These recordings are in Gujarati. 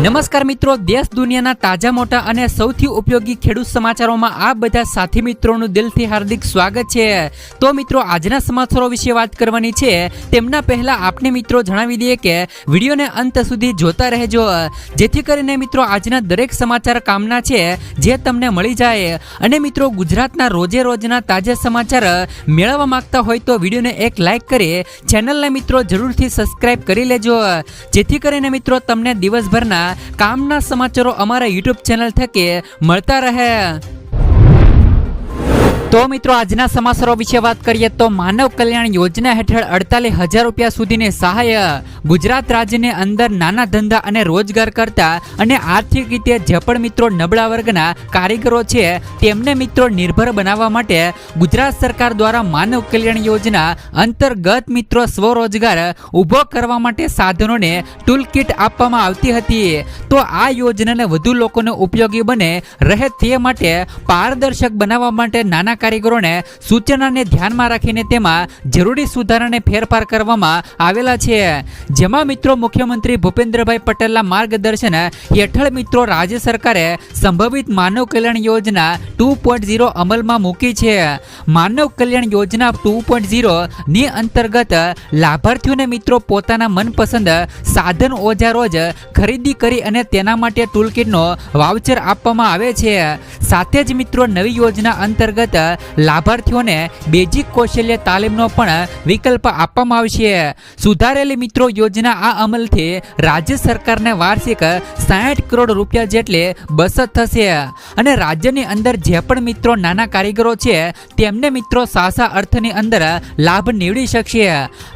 નમસ્કાર મિત્રો, દેશ દુનિયાના તાજા મોટા અને સૌથી ઉપયોગી ખેડૂત સમાચારોમાં આ બધા સાથી મિત્રોનું દિલથી હાર્દિક સ્વાગત છે। તો મિત્રો, આજના સમાચારો વિશે વાત કરવાની છે। તેમના પહેલા આપણે મિત્રો જણાવી દઈએ કે વિડીયોને અંત સુધી જોતા રહેજો, જેથી કરીને મિત્રો આજના દરેક સમાચાર કામના છે જે તમને મળી જાય। અને મિત્રો, ગુજરાતના રોજે રોજના તાજા સમાચાર મેળવવા માંગતા હોય તો વિડીયોને એક લાઈક કરી ચેનલને મિત્રો જરૂરથી સબસ્ક્રાઇબ કરી લેજો, જેથી કરીને મિત્રો તમને દિવસભરના કામના સમાચારો અમારા YouTube ચેનલ થકી મળતા રહે। તો મિત્રો, આજના સમાચારો વિશે વાત કરીએ તો માનવ કલ્યાણ યોજના હેઠળ 48,000 રૂપિયા સુધીની સહાય ગુજરાત રાજ્યની અંદર નાના ધંધા અને રોજગાર કરતા અને આર્થિક રીતે જે પણ મિત્રો નબળા વર્ગના કારીગરો છે તેમને મિત્રો નિર્ભર બનાવવા માટે ગુજરાત સરકાર દ્વારા માનવ કલ્યાણ યોજના અંતર્ગત મિત્રો સ્વરોજગાર ઊભો કરવા માટે સાધનોને ટૂલ કિટ આપવામાં આવતી હતી। તો આ યોજનાને વધુ લોકોને ઉપયોગી બને રહે તે માટે પારદર્શક બનાવવા માટે નાના કારીગરોને સૂચનાને ધ્યાનમાં રાખીને તેમાં જરૂરી સુધારાને ફેરફાર કરવામાં આવેલા છે, જેમાં મિત્રો મુખ્યમંત્રી ભૂપેન્દ્રભાઈ પટેલના માર્ગદર્શન હેઠળ મિત્રો રાજ્ય સરકારે સંભવિત માનવ કલ્યાણ યોજના 2.0 અમલમાં મૂકી છે। માનવ કલ્યાણ યોજના 2.0 ની અંતર્ગત લાભાર્થીઓને મિત્રો પોતાના મનપસંદ સાધન ઓજારો જ ખરીદી કરી અને તેના માટે ટૂલકિટનો વાઉચર આપવામાં આવે છે। સાથે જ મિત્રો નવી યોજના અંતર્ગત લાભાર્થીઓને બેઝિક કૌશલ્ય તાલીમનો પણ વિકલ્પ આપવામાં આવશે। સુધારેલી મિત્રો યોજના આ અમલથી રાજ્ય સરકારને વાર્ષિક 60 કરોડ રૂપિયા જેટલી બચત થશે અને રાજ્યની અંદર જે પણ મિત્રો નાના કારીગરો છે તેમને મિત્રો સાસા અર્થની અંદર લાભ નીવડી શકશે।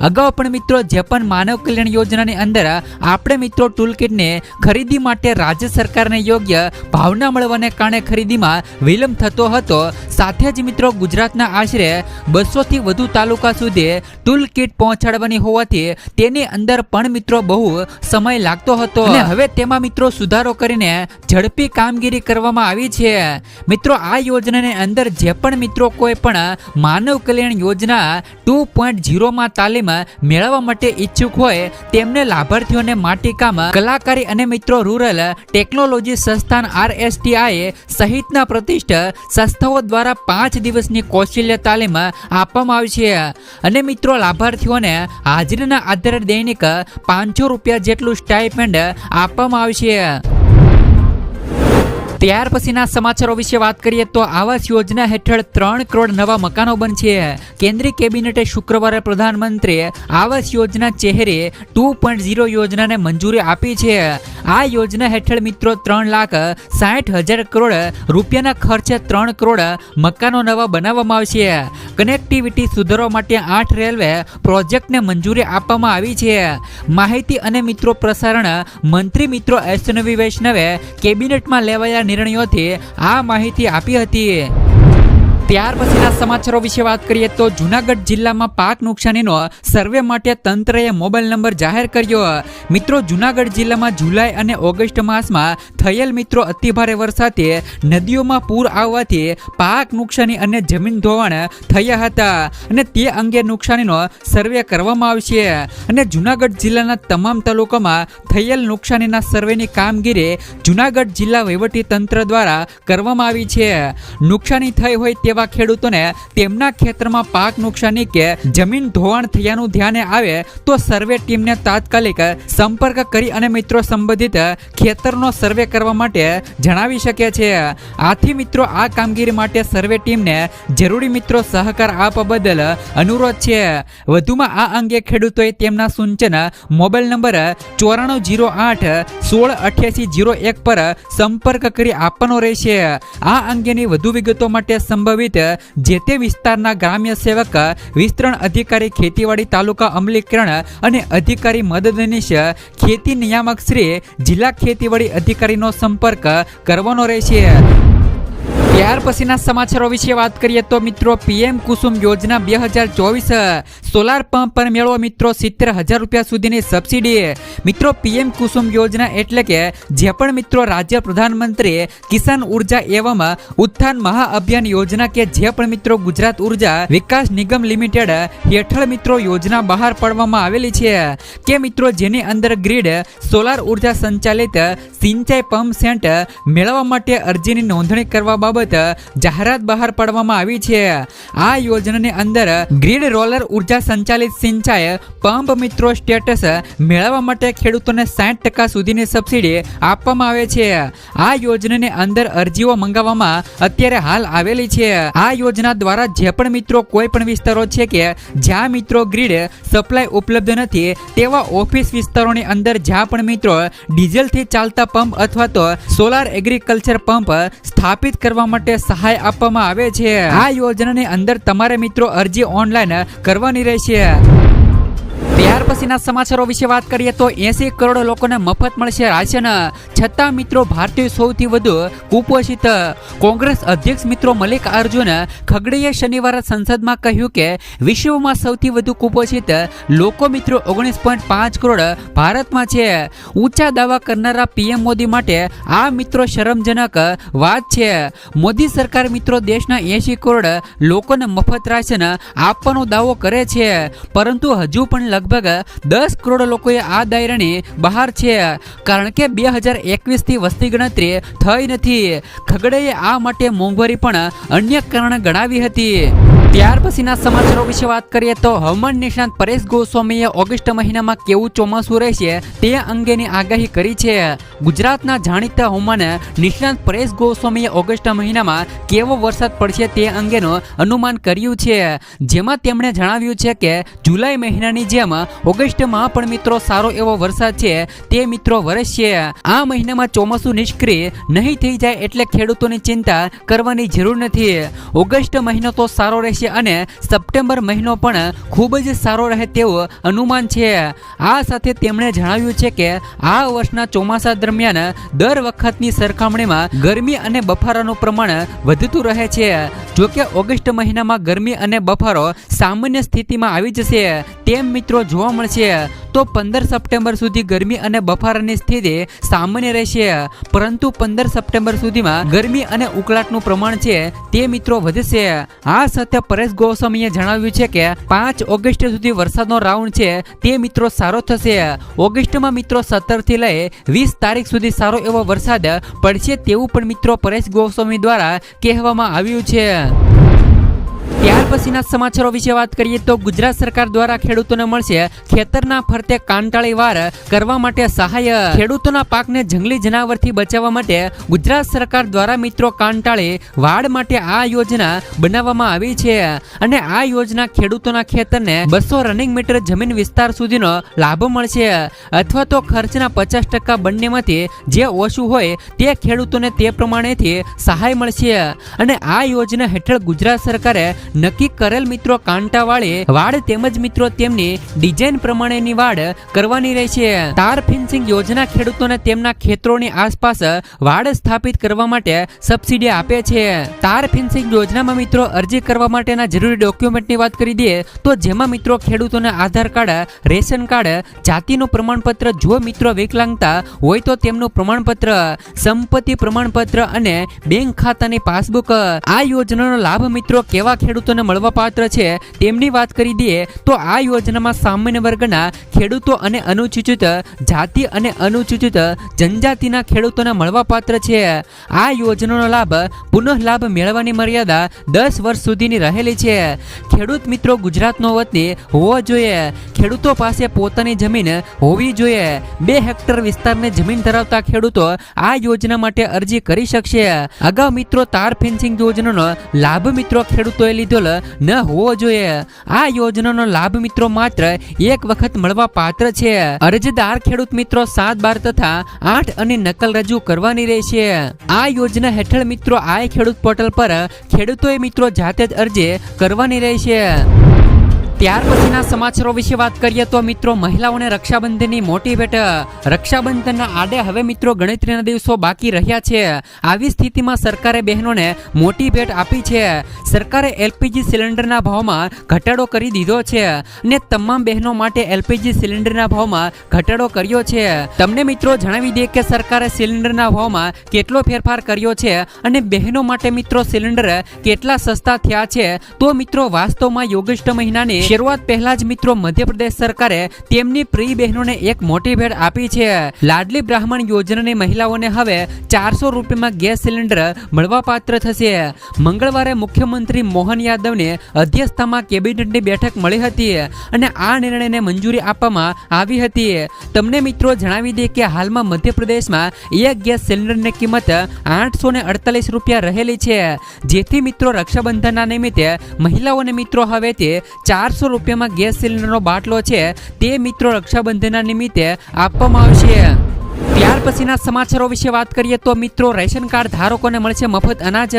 અગાઉ પણ મિત્રો જે પણ માનવ કલ્યાણ યોજનાની અંદર આપણે મિત્રો ટૂલકિટની ખરીદી માટે રાજ્ય સરકારને યોગ્ય ભાવના મળવાને કારણે ખરીદીમાં વિલંબ થતો હતો। સાથે જ મિત્રો ગુજરાતના આશરે 200 થી વધુ તાલુકા સુધી ટૂલ કિટ પહોંચાડવાની હોવાથી તેની અંદર પણ મિત્રો બહુ સમય લાગતો હતો અને હવે તેમાં મિત્રો સુધારો કરીને ઝડપી કામગીરી કરવામાં આવી છે। મિત્રો, આ યોજનાની અંદર જે પણ મિત્રો કોઈ પણ માનવ કલ્યાણ યોજના 2.0 માં તાલીમ મેળવવા માટે ઈચ્છુક હોય તેમને લાભાર્થીઓને માટીકામ કલાકારી અને મિત્રો રૂરલ ટેકનોલોજી સંસ્થાન RSTI સહિતના પ્રતિષ્ઠિત સંસ્થાઓ દ્વારા 5 દિવસની કૌશલ્ય તાલીમ આપવામાં આવશે અને મિત્રો લાભાર્થીઓને હાજરીના આધારે દૈનિક 500 રૂપિયા જેટલું સ્ટાઇપેન્ડ આપવામાં આવશે। ત્યાર પછીના સમાચારો વિશે વાત કરીએ તો આવાસ યોજના હેઠળ 3 કરોડ નવા મકાનો બનશે। કેન્દ્રીય કેબિનેટે શુક્રવારે પ્રધાનમંત્રી આવાસ યોજના ચહેરે 2.0 યોજનાને મંજૂરી આપી છે। આ યોજના હેઠળ મિત્રો 3,60,000 કરોડ રૂપિયાના ખર્ચે 3 કરોડ મકાનો નવા બનાવવામાં આવશે। કનેક્ટિવિટી સુધારવા માટે 8 રેલવે પ્રોજેક્ટને મંજૂરી આપવામાં આવી છે। માહિતી અને મિત્રો પ્રસારણ મંત્રી મિત્રો અશ્વિની વૈષ્ણવે કેબિનેટમાં લેવાયા નિર્ણયોથી આ માહિતી આપી હતી। ત્યાર પછીના સમાચારો વિશે વાત કરીએ તો જૂનાગઢ જિલ્લામાં પાક નુકસાનીનો સર્વે માટે તંત્રએ મોબાઈલ નંબર જાહેર કર્યો। મિત્રો, જૂનાગઢ જિલ્લામાં જુલાઈ અને ઓગસ્ટ માસમાં થયેલ મિત્રો અતિભારે વરસાદથી નદીઓમાં પૂર આવવાથી પાક નુકસાની અને જમીન ધોવાણ થયા હતા અને તે અંગે નુકસાનીનો સર્વે કરવામાં આવશે અને જૂનાગઢ જિલ્લાના તમામ તાલુકામાં થયેલ નુકસાનીના સર્વેની કામગીરી જૂનાગઢ જિલ્લા વહીવટી તંત્ર દ્વારા કરવામાં આવી છે। નુકસાની થઈ હોય તેવા ખેડૂતોને તેમના ખેતરમાં પાક નુકસાની કે જમીન ધોવાણ થયાનું ધ્યાને આવે તો સર્વે ટીમને તાત્કાલિક સંપર્ક કરી અને મિત્રો સંબંધિત ખેતરનો સર્વે કરવા માટે જણાવી શકે છે। આથી મિત્રો આ કામગીરી માટે સર્વે ટીમને જરૂરી મિત્રો સહકાર આપવા બદલ અનુરોધ છે। વધુમાં આ અંગે ખેડૂતોએ તેમના સૂચન મોબાઈલ નંબર 9408 168801 પર સંપર્ક કરી આપવાનો રહેશે। આ અંગેની વધુ વિગતો માટે સંભવિત જે તે વિસ્તારના ગ્રામ્ય સેવક વિસ્તરણ અધિકારી ખેતીવાડી તાલુકા અમલીકરણ અને અધિકારી મદદનીશ ખેતી નિયામક શ્રી જિલ્લા ખેતીવાડી અધિકારીનો સંપર્ક કરવાનો રહેશે। ત્યાર પછીના સમાચારો વિશે વાત કરીએ તો મિત્રો પીએમ કુસુમ યોજના 2024 સોલાર પંપ પર મેળવો મિત્રો 70,000 રૂપિયા સુધીની સબસિડી. મિત્રો પીએમ કુસુમ યોજના એટલે કે જે પણ મિત્રો રાજ્ય પ્રધાનમંત્રી કિસાન ઉર્જા એવં ઉત્થાન મહાઅભિયાન યોજના કે જે પણ મિત્રો ગુજરાત ઉર્જા વિકાસ નિગમ લિમિટેડ હેઠળ મિત્રો યોજના બહાર પાડવામાં આવેલી છે કે મિત્રો જેની અંદર ગ્રીડ સોલાર ઉર્જા સંચાલિત સિંચાઈ પંપ સેટ મેળવવા માટે અરજીની નોંધણી કરવા બાબત જાહેરાત બહાર પાડવામાં આવી છે. આ યોજનાની અંદર ગ્રીડ રોલર ઉર્જા સંચાલિત સિંચાઈ પંપ મિત્રો સ્ટેટસ મેળવવા માટે ખેડૂતોને 60% સુધીની સબસિડી આપવામાં આવે છે. આ યોજનાની અંદર અરજીઓ મંગાવવામાં અત્યારે હાલ આવેલી છે. આ યોજના દ્વારા જે પણ મિત્રો કોઈ પણ વિસ્તારો છે કે જ્યાં મિત્રો ગ્રીડ સપ્લાય ઉપલબ્ધ નથી તેવા ઓફિસ વિસ્તારોની અંદર જ્યાં પણ મિત્રો ડીઝલથી ચાલતા પંપ અથવા તો સોલાર એગ્રીકલ્ચર પંપ સ્થાપિત કરવા માટે સહાય આપવામાં આવે છે. આ યોજનાની અંદર તમારે મિત્રો અરજી ઓનલાઈન કરવાની રહેશે. ત્યાર પછીના સમાચારો વિશે વાત કરીએ તો 80 કરોડ લોકોને મફત મળશે રાશન, છતાં મિત્રો ભારતીય સૌથી વધુ કુપોષિત. કોંગ્રેસ અધ્યક્ષ મિત્રો મલ્લિકાર્જુન ખગડેએ શનિવારે સંસદમાં કહ્યું કે વિશ્વમાં સૌથી વધુ કુપોષિત લોકો મિત્રો 19.5 કરોડ ભારતમાં છે. ઊંચા દાવા કરનારા પીએમ મોદી માટે આ મિત્રો શરમજનક વાત છે. મોદી સરકાર મિત્રો દેશના 80 કરોડ લોકોને મફત રાશન આપવાનો દાવો કરે છે, પરંતુ હજુ પણ લગભગ 10 કરોડ લોકો આ દાયરાની બહાર છે, કારણ કે 2021 થી વસ્તી ગણતરી થઈ નથી. ખગડેએ આ માટે મોંઘવારી પણ અન્ય કારણ ગણાવી હતી. ત્યાર પછીના સમાચારો વિશે વાત કરીએ તો હવામાન નિષ્ણાત પરેશ ગોસ્વામીએ ઓગસ્ટ મહિનામાં કેવું ચોમાસું રહેશે તે અંગેની આગાહી કરી છે. ગુજરાતના જાણીતા હવામાન નિષ્ણાત પરેશ ગોસ્વામીએ ઓગસ્ટ મહિનામાં કેવો વરસાદ પડશે તે અંગેનું અનુમાન કર્યું છે, જેમાં તેમણે જણાવ્યું છે કે જુલાઈ મહિનાની જેમ ઓગસ્ટમાં પણ મિત્રો સારો એવો વરસાદ છે તે મિત્રો વરસશે. આ મહિનામાં ચોમાસું નિષ્ક્રિય નહીં થઈ જાય એટલે ખેડૂતોની ચિંતા કરવાની જરૂર નથી. ઓગસ્ટ મહિનો તો સારો રહેશે અને સપ્ટેમ્બર મહિનો પણ ખૂબ જ સારો રહે તેવું અનુમાન છે. આ સાથે તેમણે જણાવ્યું છે કે આ વર્ષના ચોમાસા દરમિયાન દર વખતની સરખામણીમાં ગરમી અને બફારાનું પ્રમાણ વધતું રહે છે. જોકે ઓગસ્ટ મહિનામાં ગરમી અને બફારો સામાન્ય સ્થિતિમાં આવી જશે તેમ મિત્રો જોવા મળશે. તો 15 સપ્ટેમ્બર સુધી ગરમી અને બફારાની સ્થિતિ સામાન્ય રહેશે, પરંતુ 15 સપ્ટેમ્બર સુધીમાં ગરમી અને ઉકળાટનું પ્રમાણ છે તે મિત્રો વધશે. આ સાથે પરેશ ગોસ્વામીએ જણાવ્યું છે કે 5 ઓગસ્ટ સુધી વરસાદનો રાઉન્ડ છે તે મિત્રો સારો થશે. ઓગસ્ટમાં મિત્રો 17 થી લઈ 20 તારીખ સુધી સારો એવો વરસાદ પડશે તેવું પણ મિત્રો પરેશ ગોસ્વામી દ્વારા કહેવામાં આવ્યું છે. ત્યાર પછીના સમાચારો વિશે વાત કરીએ તો ગુજરાત સરકાર દ્વારા ખેડૂતોને મળશે ખેતરના ફરતે કાંટાળી વાર કરવા માટે સહાય. ખેડૂતોના પાકને જંગલી જનાવરથી બચાવવા માટે ગુજરાત સરકાર દ્વારા મિત્રો કાંટાળી વાડ માટે આ યોજના બનાવવામાં આવી છે, અને આ યોજના ખેડૂતોના ખેતરને 200 રનિંગ મીટર જમીન વિસ્તાર સુધીનો લાભ મળશે, અથવા તો ખર્ચના 50% બંનેમાંથી જે ઓછું હોય તે ખેડૂતોને તે પ્રમાણેથી સહાય મળશે. અને આ યોજના હેઠળ ગુજરાત સરકારે નક્કી કરેલ મિત્રો કાંટાવાળી વાડ તેમજ મિત્રો તેમની ડિઝાઇન પ્રમાણેની વાડ કરવાની રહેશે. તાર ફેન્સિંગ યોજના ખેડૂતોને તેમના ખેતરોની આસપાસ વાડ સ્થાપિત કરવા માટે સબસિડી આપે છે. તાર ફેન્સિંગ યોજનામાં મિત્રો અરજી કરવા માટેના જરૂરી ડોક્યુમેન્ટની વાત કરી દઈએ તો જેમાં મિત્રો ખેડૂતોને આધાર કાર્ડ, રેશન કાર્ડ, જાતિનું પ્રમાણપત્ર, જો મિત્રો વિકલાંગતા હોય તો તેમનું પ્રમાણપત્ર, સંપત્તિ પ્રમાણપત્ર અને બેંક ખાતાની પાસબુક. આ યોજનાનો લાભ મિત્રો કેવા ખેડૂતોને મળવા પાત્ર છે તેમની વાત કરી દઈએ તો આ યોજનામાં સામાન્ય વર્ગના ખેડૂતો અને અનુસૂચિત જાતિ અને અનુસૂચિત જનજાતિના ખેડૂતોને મળવા પાત્ર છે. આ યોજનાનો લાભ પુનઃ લાભ મેળવવાની મર્યાદા 10 વર્ષ સુધીની રહેલી છે. ખેડૂત મિત્રો ગુજરાતનો વતની હોવો જોઈએ. ખેડૂતો પાસે પોતાની જમીન હોવી જોઈએ. 2 હેક્ટર વિસ્તારની જમીન ધરાવતા ખેડૂતો આ યોજના માટે અરજી કરી શકશે. અગાઉ મિત્રો તાર ફેન્સિંગ યોજનાનો લાભ મિત્રો ખેડૂતોએ લીધેલ ન હોવો જોઈએ. આ યોજનાનો લાભ મિત્રો માત્ર એક વખત મળવા પાત્ર છે. અરજદાર ખેડૂત મિત્રો 7/12 તથા 8 અને નકલ રજૂ કરવાની રહેશે. આ યોજના હેઠળ મિત્રો આ ખેડૂત પોર્ટલ પર ખેડૂતોએ મિત્રો જાતે જ અરજી કરવાની રહેશે. ત્યાર પછીના સમાચારો વિશે વાત કરીએ તો મિત્રો મહિલાઓને રક્ષાબંધનની મોટી ભેટ. રક્ષાબંધનના આડે હવે મિત્રો ગણતરીના દિવસો બાકી રહ્યા છે. આવી સ્થિતિમાં સરકારે બહેનોને મોટી ભેટ આપી છે. સરકારે એલપીજી સિલિન્ડરના ભાવમાં ઘટાડો કરી દીધો છે અને તમામ બહેનો માટે એલપીજી સિલિન્ડરના ભાવમાં ઘટાડો કર્યો છે. તમને મિત્રો જણાવી દઈએ કે સરકારે સિલિન્ડરના ભાવમાં કેટલો ફેરફાર કર્યો છે અને બહેનો માટે મિત્રો સિલિન્ડર કેટલા સસ્તા થયા છે. તો મિત્રો વાસ્તવમાં ઓગસ્ટ મહિનાની શરૂઆત પહેલા જ મિત્રો મધ્યપ્રદેશ સરકારે તેમની પ્રિય બહેનોને એક મોટી ભેટ આપી છે. લાડલી બ્રાહ્મણ યોજનાની મહિલાઓને હવે 400 રૂપિયામાં ગેસ સિલિન્ડર મળવાપાત્ર થશે. મંગળવારે મુખ્યમંત્રી મોહન યાદવને અધ્યક્ષતામાં કેબિનેટની બેઠક મળી હતી અને આ નિર્ણયને મંજૂરી આપવામાં આવી હતી. તમને મિત્રો જણાવી દે કે હાલમાં મધ્યપ્રદેશમાં એક ગેસ સિલિન્ડરની કિંમત 848 રૂપિયા રહેલી છે. જેથી મિત્રો રક્ષાબંધનના નિમિત્તે મહિલાઓને મિત્રો હવે તે 400 રૂપિયામાં ગેસ સિલિન્ડરનો બાટલો છે તે મિત્રો રક્ષાબંધનના નિમિત્તે આપવામાં આવશે. ત્યાર પછીના સમાચારો વિશે વાત કરીએ તો મિત્રો રેશન કાર્ડ ધારકોને મળશે મફત અનાજ.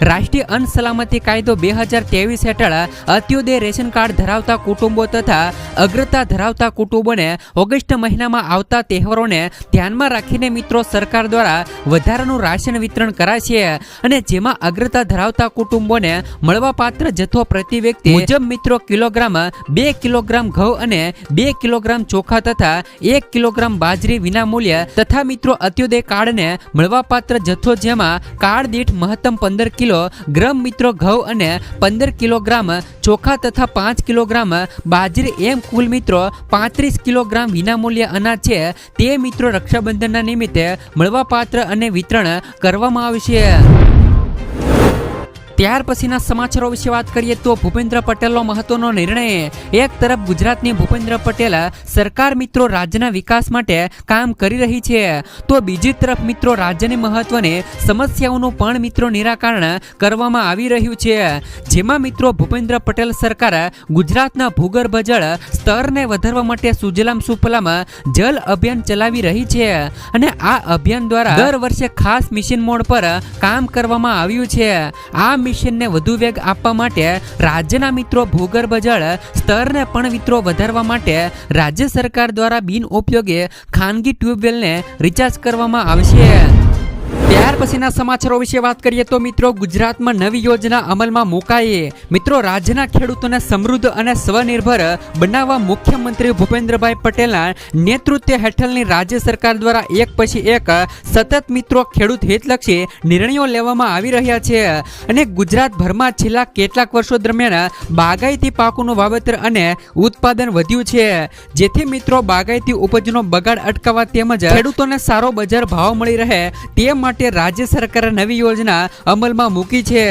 રાષ્ટ્રીય અન્ન સલામતી કાયદો 2023 હેઠળ અત્યોદય રેશન કાર્ડ ધરાવતા કુટુંબો તથા અગ્રતા ધરાવતા કુટુંબોને ઓગસ્ટ મહિનામાં આવતા તહેવારોને ધ્યાનમાં રાખીને મિત્રો સરકાર દ્વારા વધારાનું રાશન વિતરણ કરાશે અને જેમાં અગ્રતા ધરાવતા કુટુંબોને મળવાપાત્ર જથ્થો પ્રતિ વ્યક્તિ મુજબ મિત્રો કિલોગ્રામ 2 કિલોગ્રામ ઘઉં અને 2 કિલોગ્રામ ચોખા તથા 1 કિલોગ્રામ બાજરી વિનામૂલ્ય તથા મિત્રો અત્યોદય કાર્ડને મળવાપાત્ર જથ્થો જેમાં કાર્ડ દીઠ મહત્તમ 15 કિલોગ્રામ મિત્રો ઘઉં અને 15 કિલોગ્રામ ચોખા તથા 5 કિલોગ્રામ બાજરી એમ કુલ મિત્રો 35 કિલોગ્રામ વિનામૂલ્ય અનાજ છે તે મિત્રો રક્ષાબંધનના નિમિત્તે મળવાપાત્ર અને વિતરણ કરવામાં આવશે. ત્યાર પછીના સમાચારો વિશે વાત કરીએ તો ભૂપેન્દ્ર પટેલનો મહત્વનો નિર્ણય. એક તરફ ગુજરાતની ભૂપેન્દ્ર પટેલ સરકાર મિત્રો રાજ્યના વિકાસ માટે કામ કરી રહી છે તો બીજી તરફ મિત્રો રાજ્યની મહત્વની સમસ્યાઓનું પણ મિત્રો નિરાકરણ કરવામાં આવી રહ્યું છે. જેમાં મિત્રો ભૂપેન્દ્ર પટેલ સરકાર ગુજરાતના ભૂગર્ભ જળ સ્તરને વધારવા માટે સુજલામ સુફલામ જલ અભિયાન ચલાવી રહી છે અને આ અભિયાન દ્વારા દર વર્ષે ખાસ મિશન મોડ પર કામ કરવામાં આવ્યું છે. આ મિશનને વધુ વેગ આપવા માટે રાજ્યના મિત્રો ભૂગર્ભ જળ સ્તરને પણ મિત્રો વધારવા માટે રાજ્ય સરકાર દ્વારા બિનઉપયોગી ખાનગી ટ્યુબવેલને રિચાર્જ કરવામાં આવશે. ત્યાર પછીના સમાચારો વિશે વાત કરીએ તો મિત્રો ગુજરાતમાં નવી યોજના અમલમાં મુકાઈ. મિત્રો રાજ્યના ખેડૂતોને સમૃદ્ધ અને સ્વનિર્ભર બનાવવા મુખ્યમંત્રી ભૂપેન્દ્રભાઈ પટેલના નેતૃત્વ હેઠળની રાજ્ય સરકાર દ્વારા એક પછી એક સતત મિત્રો ખેડૂત હિતલક્ષી નિર્ણયો લેવામાં આવી રહ્યા છે અને ગુજરાતભરમાં છેલ્લા કેટલાક વર્ષો દરમિયાન બાગાયતી પાકોનું વાવેતર અને ઉત્પાદન વધ્યું છે. જેથી મિત્રો બાગાયતી ઉપજનો બગાડ અટકાવવા તેમજ ખેડૂતોને સારો બજાર ભાવ મળી રહે તે માટે રાજ્ય સરકારે નવી યોજના અમલમાં મૂકી છે.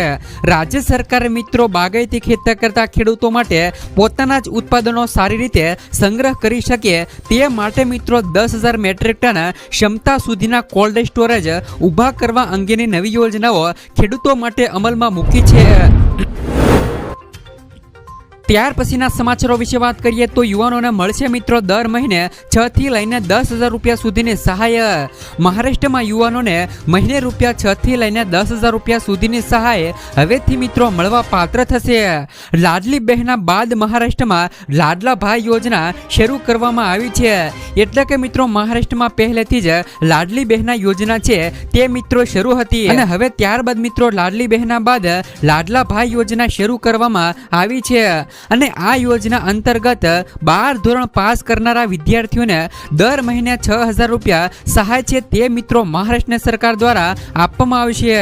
રાજ્ય સરકારે મિત્રો બાગાયતી ખેતર કરતા ખેડૂતો માટે પોતાના જ ઉત્પાદનો સારી રીતે સંગ્રહ કરી શકે તે માટે મિત્રો 10,000 મેટ્રિક ટન ક્ષમતા સુધીના કોલ્ડ સ્ટોરેજ ઊભા કરવા અંગેની નવી યોજનાઓ ખેડૂતો માટે અમલમાં મૂકી છે. ત્યાર પછીના સમાચારો વિશે વાત કરીએ તો યુવાનોને મળશે મિત્રો દર મહિને 6 થી લઈને 10,000 રૂપિયા સુધીની સહાય. મહારાષ્ટ્રમાં યુવાનોને મહિને રૂપિયા 6 થી લઈને 10,000 રૂપિયા સુધીની સહાય હવેથી મિત્રો મળવા પાત્ર થશે. લાડલી બહેના બાદ મહારાષ્ટ્રમાં લાડલા ભાઈ યોજના શરૂ કરવામાં આવી છે. એટલે કે મિત્રો મહારાષ્ટ્રમાં પહેલેથી જ લાડલી બહેના યોજના છે તે મિત્રો શરૂ હતી અને હવે ત્યારબાદ મિત્રો લાડલી બહેના બાદ લાડલા ભાઈ યોજના શરૂ કરવામાં આવી છે અને આ યોજના અંતર્ગત 12 ધોરણ પાસ કરનારા વિદ્યાર્થીઓને દર મહિને 6,000 રૂપિયા સહાય છે તે મિત્રો મહારાષ્ટ્ર સરકાર દ્વારા આપવામાં આવશે.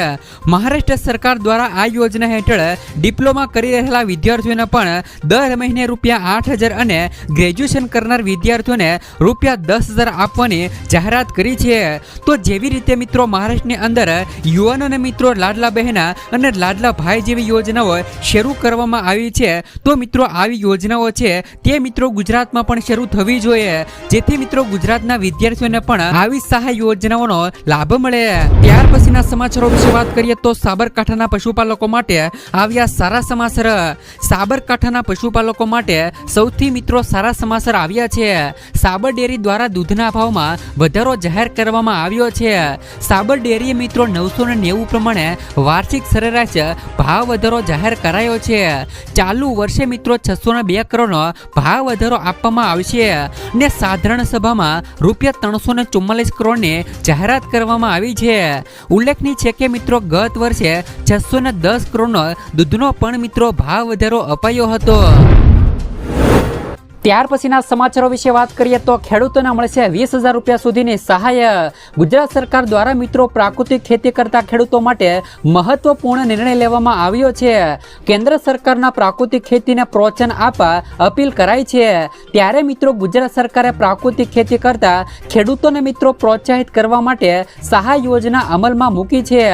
મહારાષ્ટ્ર સરકાર દ્વારા આ યોજના હેઠળ ડિપ્લોમા કરી રહેલા વિદ્યાર્થીઓને પણ દર મહિને રૂપિયા 8,000 અને ગ્રેજ્યુએશન કરનાર વિદ્યાર્થીઓને રૂપિયા 10,000 આપવાની જાહેરાત કરી છે. તો જેવી રીતે મિત્રો મહારાષ્ટ્રની અંદર યુવાનોને મિત્રો લાડલા બહેના અને લાડલા ભાઈ જેવી યોજનાઓ શરૂ કરવામાં આવી છે તો મિત્રો આવી યોજનાઓ છે તે મિત્રો ગુજરાતમાં પણ શરૂ થવી જોઈએ જેથી મિત્રો ગુજરાતના વિદ્યાર્થીઓને પણ આવી સહાય યોજનાઓનો લાભ મળે. ત્યાર પછીના સમાચારો વિશે વાત કરીએ તો સાબરકાંઠાના પશુપાલકો માટે આવ્યા સારા સમાચાર. સાબરકાંઠાના પશુપાલકો માટે સૌથી મિત્રો સારા સમાચાર આવ્યા છે. સાબર ડેરી દ્વારા દૂધના ભાવમાં વધારો જાહેર કરવામાં આવ્યો છે. સાબર ડેરીએ મિત્રો 990 પ્રમાણે વાર્ષિક સરેરાશ ભાવ વધારો જાહેર કરાયો છે. ચાલુ વર્ષે મિત્રો 602 કરોડનો ભાવ વધારો આપવામાં આવશે અને સાધારણ સભામાં રૂપિયા 344 કરોડની જાહેરાત કરવામાં આવી છે. ઉલ્લેખનીય છે કે મિત્રો ગત વર્ષે 610 કરોડનો દૂધનો પણ મિત્રો ભાવ વધારો અપાયો હતો. ત્યાર પછીના સમાચારો વિશે વાત કરીએ તો ખેડૂતોને મળશે 20,000 રૂપિયા સુધીની સહાય. ગુજરાત સરકાર દ્વારા મિત્રો પ્રાકૃતિક ખેતી કરતા ખેડૂતો માટે મહત્વપૂર્ણ નિર્ણય લેવામાં આવ્યો છે. કેન્દ્ર સરકારના પ્રાકૃતિક ખેતીને પ્રોત્સાહન આપવા અપીલ કરાઈ છે. ત્યારે મિત્રો ગુજરાત સરકારે પ્રાકૃતિક ખેતી કરતા ખેડૂતોને મિત્રો પ્રોત્સાહિત કરવા માટે સહાય યોજના અમલમાં મૂકી છે.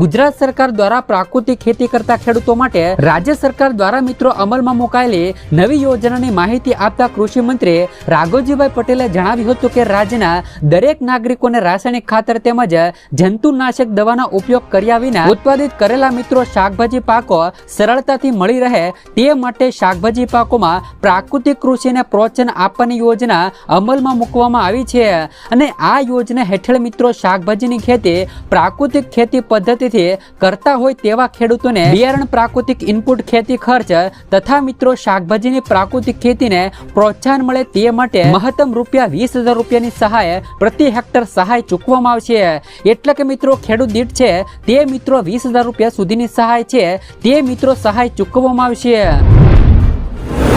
ગુજરાત સરકાર દ્વારા પ્રાકૃતિક ખેતી કરતા ખેડૂતો માટે રાજ્ય સરકાર દ્વારા મિત્રો અમલમાં મુકાયેલી નવી યોજનાની માહિતી કૃષિ મંત્રી રાઘવજીભાઈ પટેલે જણાવ્યું હતું કે રાજ્યના દરેક નાગરિકોને રાસાયણિક ખાતર તેમજ જંતુનાશક દવાનો ઉપયોગ કર્યા વિના ઉત્પાદિત કરેલા મિત્રો શાકભાજી પાકો સરળતાથી મળી રહે તે માટે શાકભાજી પાકોમાં પ્રાકૃતિક કૃષિને પ્રોત્સાહન આપવાની યોજના અમલમાં મૂકવામાં આવી છે. અને આ યોજના હેઠળ મિત્રો શાકભાજીની ખેતી પ્રાકૃતિક ખેતી પદ્ધતિથી કરતા હોય તેવા ખેડૂતોને બિયારણ પ્રાકૃતિક ઇનપુટ ખેતી ખર્ચ તથા મિત્રો શાકભાજીની પ્રાકૃતિક ખેતીને પ્રોત્સાહન મળે તે માટે મહત્તમ રૂપિયા 20,000 રૂપિયાની સહાય પ્રતિ હેક્ટર સહાય ચૂકવવામાં આવશે. એટલે કે મિત્રો ખેડૂત દીઠ છે તે મિત્રો 20,000 રૂપિયા સુધીની સહાય છે તે મિત્રો સહાય ચૂકવવામાં આવશે.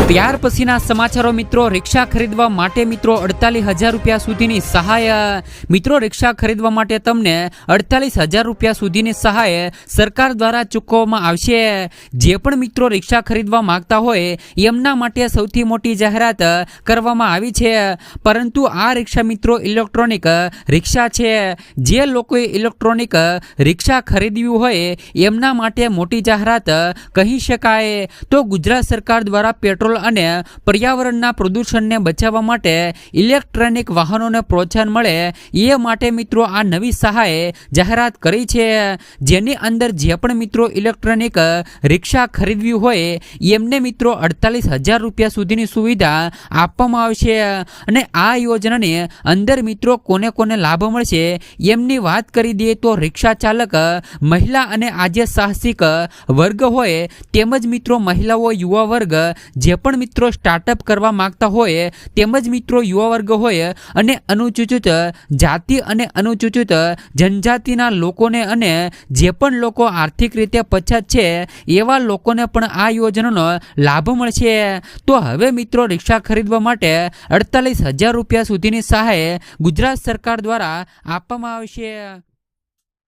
ત્યાર પછીના સમાચારો મિત્રો રિક્ષા ખરીદવા માટે મિત્રો 48,000 રૂપિયા સુધીની સહાય. મિત્રો રિક્ષા ખરીદવા માટે તમને 48,000 રૂપિયા સુધીની સહાય સરકાર દ્વારા ચૂકવવામાં આવશે. જે પણ મિત્રો રિક્ષા ખરીદવા માંગતા હોય એમના માટે સૌથી મોટી જાહેરાત કરવામાં આવી છે. પરંતુ આ રિક્ષા મિત્રો ઇલેક્ટ્રોનિક રિક્ષા છે. જે લોકોએ ઇલેક્ટ્રોનિક રિક્ષા ખરીદવી હોય એમના માટે મોટી જાહેરાત કહી શકાય. તો ગુજરાત સરકાર દ્વારા પેટ્રોલ અને પર્યાવરણના પ્રદૂષણને બચાવવા માટે ઇલેક્ટ્રોનિક વાહનોને પ્રોત્સાહન મળે એ માટે મિત્રો આ નવી સહાય જાહેરાત કરી છે. જેની અંદર જે પણ મિત્રો ઇલેક્ટ્રોનિક રિક્ષા ખરીદવી હોય એમને મિત્રો 48,000 રૂપિયા સુધીની સુવિધા આપવામાં આવશે. અને આ યોજનાની અંદર મિત્રો કોને કોને લાભ મળશે એમની વાત કરી દઈએ તો રિક્ષા ચાલક, મહિલા અને આજે સાહસિક વર્ગ હોય તેમજ મિત્રો મહિલાઓ, યુવા વર્ગ જે પણ મિત્રો સ્ટાર્ટઅપ કરવા માંગતા હોય તેમજ મિત્રો યુવા વર્ગ હોય અને અનુસૂચિત જાતિ અને અનુસૂચિત જનજાતિના લોકોને અને જે પણ લોકો આર્થિક રીતે પછાત છે એવા લોકોને પણ આ યોજનાનો લાભ મળશે. તો હવે મિત્રો રિક્ષા ખરીદવા માટે 48,000 રૂપિયા સુધીની સહાય ગુજરાત સરકાર દ્વારા આપવામાં આવશે.